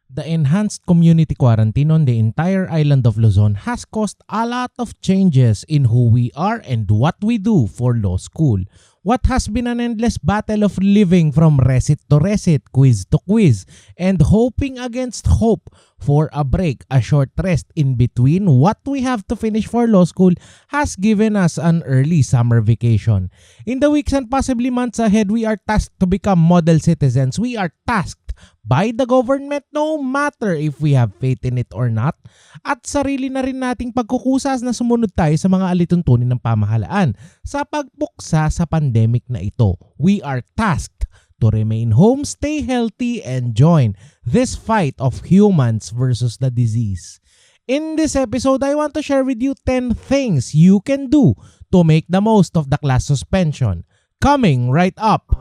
The enhanced community quarantine on the entire island of Luzon has caused a lot of changes in who we are and what we do for law school. What has been an endless battle of living from recit to recit, quiz to quiz, and hoping against hope for a break, a short rest in between what we have to finish for law school has given us an early summer vacation. In the weeks and possibly months ahead, we are tasked to become model citizens. We are tasked by the government no matter if we have faith in it or not. At sarili na rin nating pagkukusas na sumunod tayo sa mga alituntunin ng pamahalaan sa pagpuksa sa pandemic na ito. We are tasked to remain home, stay healthy, and join this fight of humans versus the disease. In this episode, I want to share with you 10 things you can do to make the most of the class suspension. Coming right up!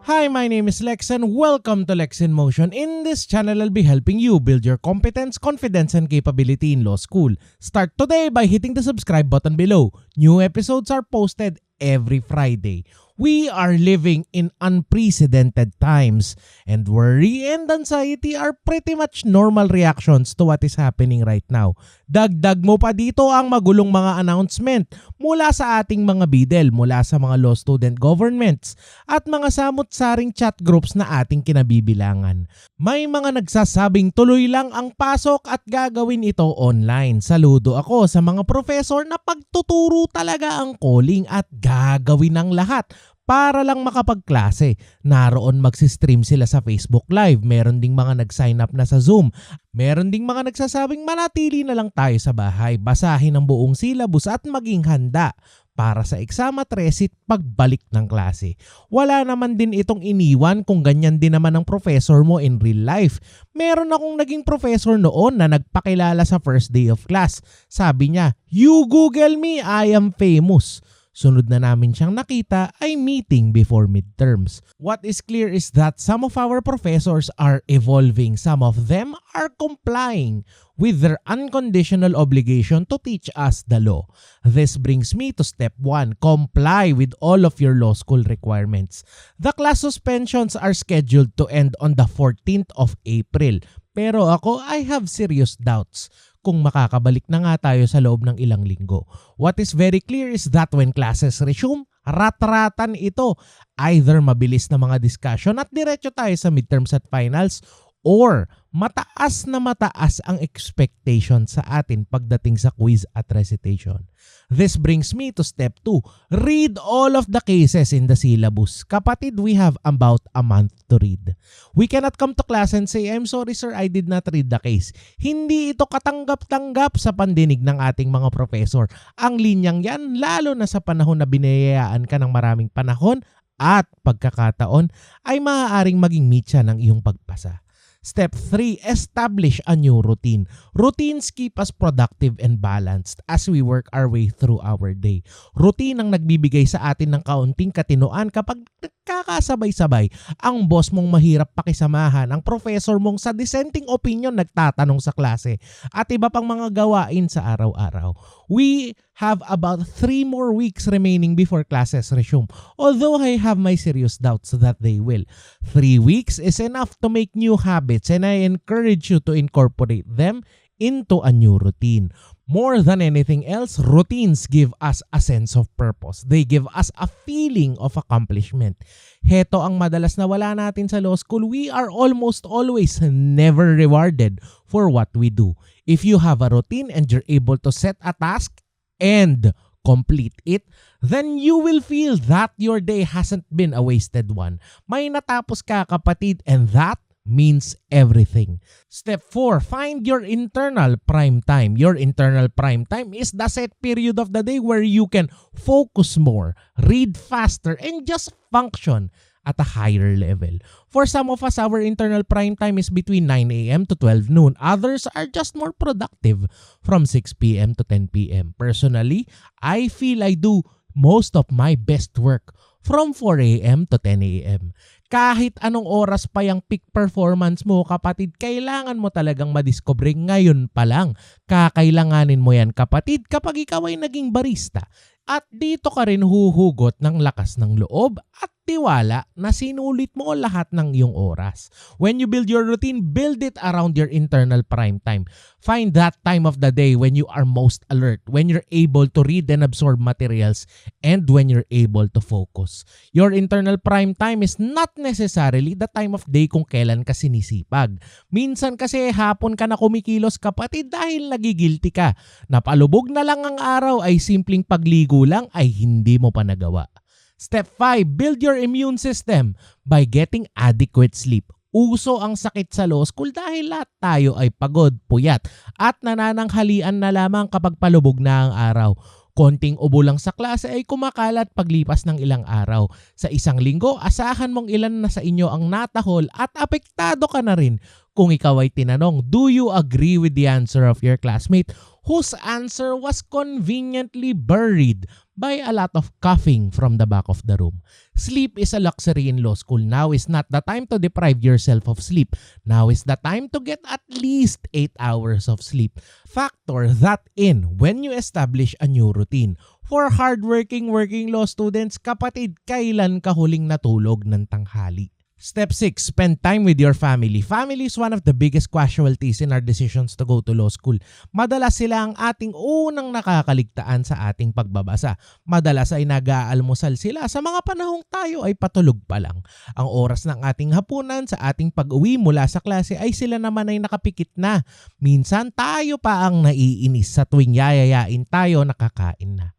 Hi, my name is Lex and welcome to Lex in Motion. In this channel, I'll be helping you build your competence, confidence, and capability in law school. Start today by hitting the subscribe button below. New episodes are posted every Friday. We are living in unprecedented times and worry and anxiety are pretty much normal reactions to what is happening right now. Dagdag mo pa dito ang magulong mga announcement mula sa ating mga bidel, mula sa mga law student governments at mga samot-saring chat groups na ating kinabibilangan. May mga nagsasabing tuloy lang ang pasok at gagawin ito online. Saludo ako sa mga professor na pagtuturo talaga ang calling at gagawin ang lahat para lang makapagklase. Naroon magsistream sila sa Facebook Live. Meron ding mga nag-sign up na sa Zoom. Meron ding mga nagsasabing manatili na lang tayo sa bahay, basahin ang buong syllabus at maging handa para sa exam at recit pagbalik ng klase. Wala naman din itong iniwan kung ganyan din naman ang professor mo in real life. Meron akong naging professor noon na nagpakilala sa first day of class. Sabi niya, "You Google me, I am famous." Sunod na namin siyang nakita ay meeting before midterms. What is clear is that some of our professors are evolving. Some of them are complying with their unconditional obligation to teach us the law. This brings me to step 1. Comply with all of your law school requirements. The class suspensions are scheduled to end on the 14th of April. Pero ako, I have serious doubts kung makakabalik na nga tayo sa loob ng ilang linggo. What is very clear is that when classes resume, rat-ratan ito. Either mabilis na mga discussion at diretso tayo sa midterms at finals, or mataas ang expectation sa atin pagdating sa quiz at recitation. This brings me to step 2. Read all of the cases in the syllabus. Kapatid, we have about a month to read. We cannot come to class and say, "I'm sorry sir, I did not read the case." Hindi ito katanggap-tanggap sa pandinig ng ating mga professor. Ang linyang yan, lalo na sa panahon na binayayaan ka ng maraming panahon at pagkakataon, ay maaaring maging mitya ng iyong pagpasa. Step 3. Establish a new routine. Routines keep us productive and balanced as we work our way through our day. Routine ang nagbibigay sa atin ng kaunting katinoan kapag nagkakasabay-sabay. Ang boss mong mahirap pakisamahan, ang professor mong sa dissenting opinion nagtatanong sa klase, at iba pang mga gawain sa araw-araw. We have about 3 more weeks remaining before classes resume, although I have my serious doubts that they will. 3 weeks is enough to make new habits and I encourage you to incorporate them into a new routine. More than anything else, routines give us a sense of purpose. They give us a feeling of accomplishment. Heto ang madalas na wala natin sa law school. We are almost always never rewarded for what we do. If you have a routine and you're able to set a task and complete it, then you will feel that your day hasn't been a wasted one. May natapos ka, kapatid, and that means everything. Step 4. Find your internal prime time. Your internal prime time is the set period of the day where you can focus more, read faster, and just function at a higher level. For some of us, our internal prime time is between 9 a.m. to 12 noon. Others are just more productive from 6 p.m. to 10 p.m. Personally, I feel I do most of my best work from 4 a.m. to 10 a.m. Kahit anong oras pa yung peak performance mo, kapatid, kailangan mo talagang madiscover ngayon pa lang. Kakailanganin mo yan, kapatid, kapag ikaw ay naging barista. At dito ka rin huhugot ng lakas ng loob at tiwala na sinulit mo lahat ng iyong oras. When you build your routine, build it around your internal prime time. Find that time of the day when you are most alert, when you're able to read and absorb materials, and when you're able to focus. Your internal prime time is not necessarily the time of day kung kailan ka sinisipag. Minsan kasi hapon ka na kumikilos kapatid dahil nagigilty ka. Napalubog na lang ang araw ay simpleng pagligo lang ay hindi mo pa nagawa. Step 5, build your immune system by getting adequate sleep. Uso ang sakit sa law school dahil lahat tayo ay pagod, puyat at nanananghalian na lamang kapag palubog na ang araw. Konting ubo lang sa klase ay kumakalat paglipas ng ilang araw. Sa isang linggo, asahan mong ilan na sa inyo ang natahol at apektado ka na rin. Kung ikaw ay tinanong, do you agree with the answer of your classmate whose answer was conveniently buried by a lot of coughing from the back of the room? Sleep is a luxury in law school. Now is not the time to deprive yourself of sleep. Now is the time to get at least 8 hours of sleep. Factor that in when you establish a new routine. For hardworking working law students, kapatid, kailan ka huling natulog ng tanghali? Step 6, spend time with your family. Family is one of the biggest casualties in our decisions to go to law school. Madalas sila ang ating unang nakakaligtaan sa ating pagbabasa. Madalas ay nag-aalmusal sila sa mga panahong tayo ay patulog pa lang. Ang oras ng ating hapunan sa ating pag-uwi mula sa klase ay sila naman ay nakapikit na. Minsan tayo pa ang naiinis sa tuwing yayayain tayo nakakain na.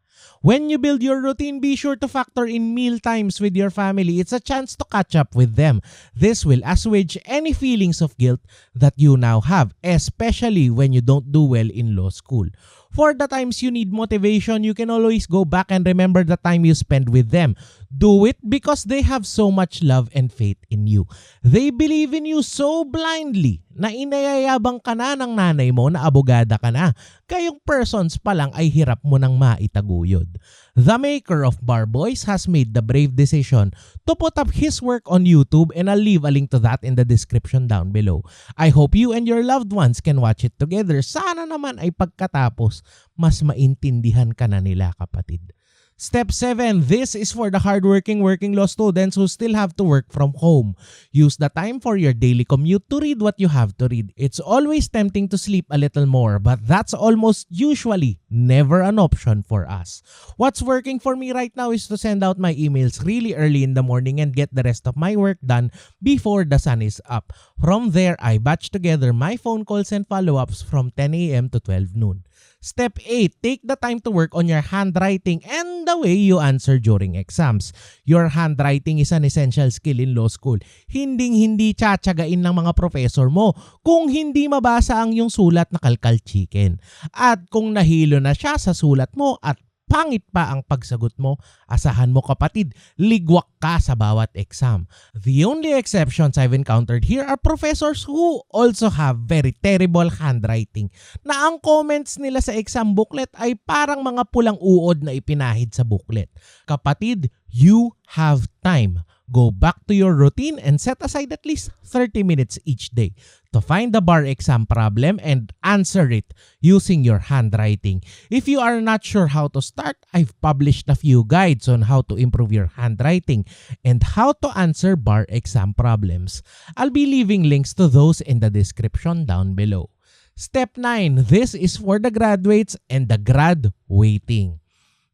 When you build your routine, be sure to factor in meal times with your family. It's a chance to catch up with them. This will assuage any feelings of guilt that you now have, especially when you don't do well in law school. For the times you need motivation, you can always go back and remember the time you spend with them. Do it because they have so much love and faith in you. They believe in you so blindly na inayayabang ka na ng nanay mo na abogada ka na. Kayong persons pa lang ay hirap mo nang maitaguyod. The maker of Bar Boys has made the brave decision to put up his work on YouTube, and I'll leave a link to that in the description down below. I hope you and your loved ones can watch it together. Sana naman ay pagkatapos mas maintindihan ka na nila, kapatid. Step 7. This is for the hardworking working law students who still have to work from home. Use the time for your daily commute to read what you have to read. It's always tempting to sleep a little more, but that's almost usually never an option for us. What's working for me right now is to send out my emails really early in the morning and get the rest of my work done before the sun is up. From there, I batch together my phone calls and follow-ups from 10 a.m. to 12 noon. Step 8. Take the time to work on your handwriting and the way you answer during exams. Your handwriting is an essential skill in law school. Hinding-hindi tsatsagain ng mga professor mo kung hindi mabasa ang iyong sulat na kalkal chicken. At kung nahilo na siya sa sulat mo at pangit pa ang pagsagot mo, asahan mo, kapatid, ligwak ka sa bawat exam. The only exceptions I've encountered here are professors who also have very terrible handwriting na ang comments nila sa exam booklet ay parang mga pulang uod na ipinahid sa booklet. Kapatid, you have time. Go back to your routine and set aside at least 30 minutes each day to find the bar exam problem and answer it using your handwriting. If you are not sure how to start, I've published a few guides on how to improve your handwriting and how to answer bar exam problems. I'll be leaving links to those in the description down below. Step 9. This is for the graduates and the grad waiting.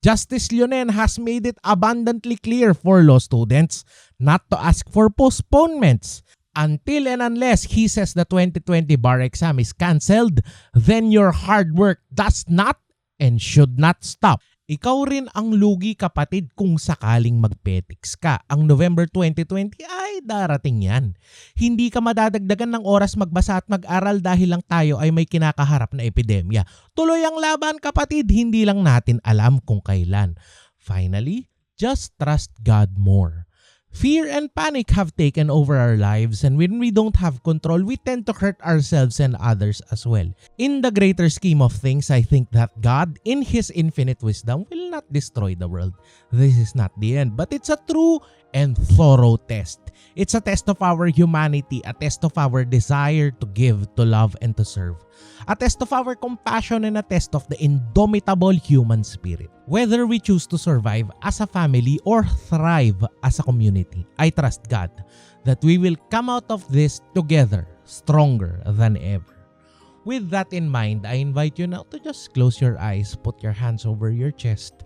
Justice Leonen has made it abundantly clear for law students not to ask for postponements. Until and unless he says the 2020 bar exam is cancelled, then your hard work does not and should not stop. Ikaw rin ang lugi, kapatid, kung sakaling magpetiks ka. Ang November 2020 ay darating yan. Hindi ka madadagdagan ng oras magbasa at mag-aral dahil lang tayo ay may kinakaharap na epidemya. Tuloy ang laban, kapatid, hindi lang natin alam kung kailan. Finally, just trust God more. Fear and panic have taken over our lives, and when we don't have control, we tend to hurt ourselves and others as well. In the greater scheme of things, I think that God, in His infinite wisdom, will not destroy the world. This is not the end, but it's a true and thorough test. It's a test of our humanity, a test of our desire to give, to love, and to serve. A test of our compassion and a test of the indomitable human spirit. Whether we choose to survive as a family or thrive as a community, I trust God that we will come out of this together, stronger than ever. With that in mind, I invite you now to just close your eyes, put your hands over your chest,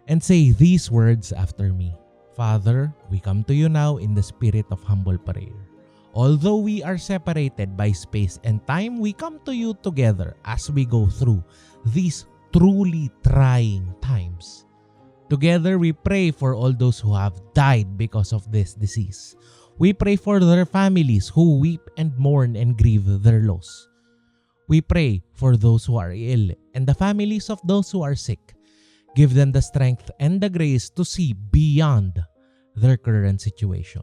and say these words after me. Father, we come to you now in the spirit of humble prayer. Although we are separated by space and time, we come to you together as we go through these truly trying times. Together, we pray for all those who have died because of this disease. We pray for their families who weep and mourn and grieve their loss. We pray for those who are ill and the families of those who are sick. Give them the strength and the grace to see beyond their current situation.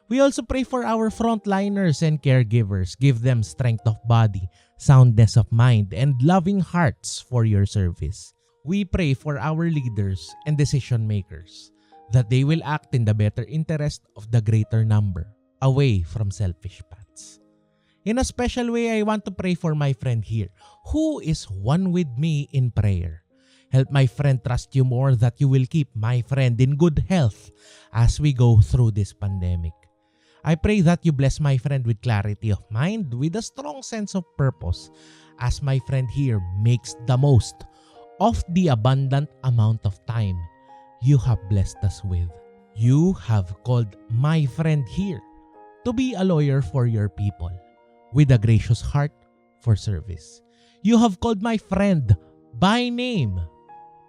We also pray for our frontliners and caregivers. Give them strength of body, soundness of mind, and loving hearts for your service. We pray for our leaders and decision makers that they will act in the better interest of the greater number, away from selfish paths. In a special way, I want to pray for my friend here, who is one with me in prayer. Help my friend trust you more, that you will keep my friend in good health as we go through this pandemic. I pray that you bless my friend with clarity of mind, with a strong sense of purpose, as my friend here makes the most of the abundant amount of time you have blessed us with. You have called my friend here to be a lawyer for your people, with a gracious heart for service. You have called my friend by name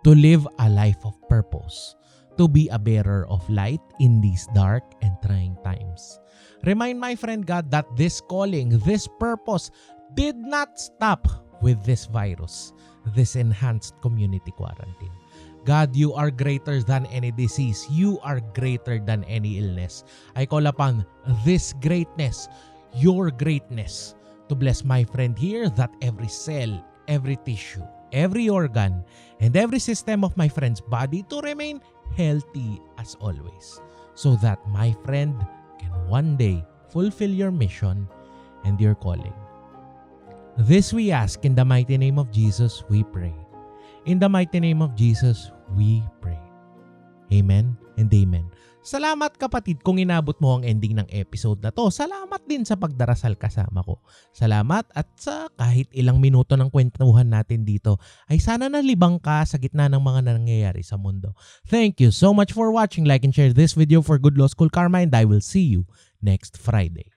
to live a life of purpose, to be a bearer of light in these dark and trying times. Remind my friend God that this calling, this purpose did not stop with this virus, this enhanced community quarantine. God, you are greater than any disease. You are greater than any illness. I call upon this greatness, your greatness, to bless my friend here, that every cell, every tissue, every organ, and every system of my friend's body to remain healthy as always, so that my friend can one day fulfill your mission and your calling. This we ask in the mighty name of Jesus, we pray. In the mighty name of Jesus, we pray. Amen and amen. Salamat kapatid kung inabot mo ang ending ng episode na to. Salamat din sa pagdarasal kasama ko. Salamat at sa kahit ilang minuto ng kwentuhan natin dito ay sana nalibang ka sa gitna ng mga nangyayari sa mundo. Thank you so much for watching. Like and share this video for good law school karma, and I will see you next Friday.